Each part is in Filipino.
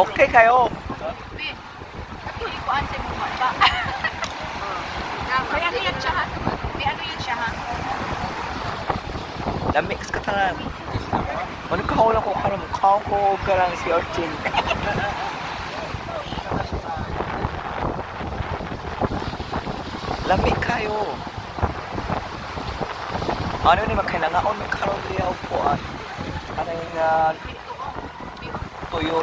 Okay kayo. Ako ikuan sa mo ba? May ano yan siya ha? May ano yan siya ha? Lamix ka tanan. Ano kahawla ko karon kaon ko karang si Orchin. Lamig kayo. Ano ni magkailangaon ng karon diya upuan. Ano yung tuyo.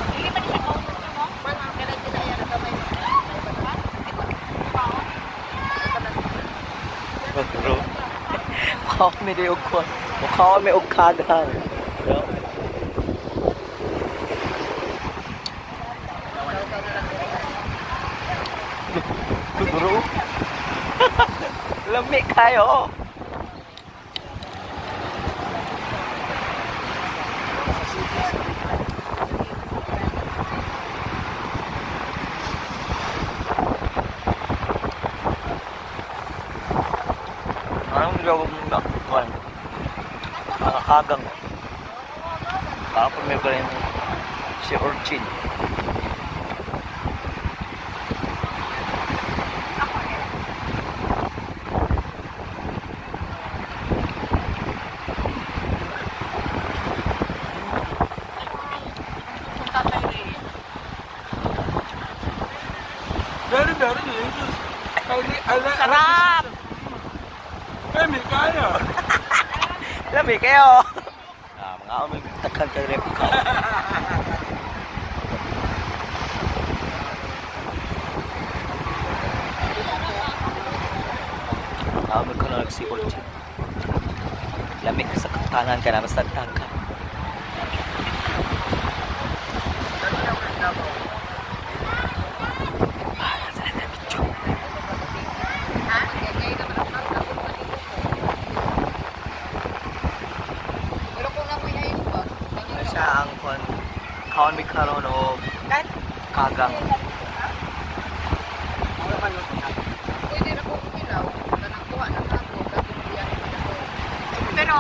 Hindi pa niya kaon mo? Wala ka lang din ayan gamay. Bro. Mukha may di ugkon. Mukha may ugkadang. Bro. Bro. Lamig kayo. Anong gawin mo na? Nakakagang. Tapos may pa rin si Orchin. Sarap! Lamig kayo. Lamig kayo. Mga aming takhan ka rin ka. Aming ka na si Orchin. Lamig ka sa katangan ka na mas tagtag ka. Ang kaon may karon o kagang. Pero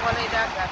walay dagat.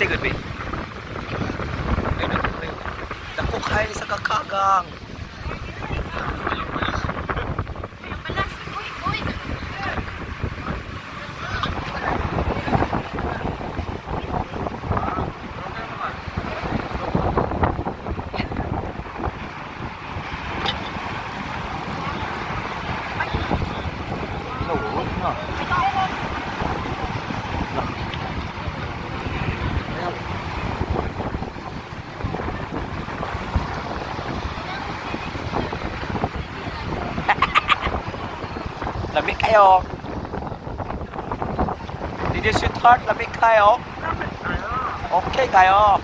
Say good, babe. Dako kayo sa kakagang. Oh. Lamig kayo. Did you sweetheart? Lamig kayo. Okay kayo.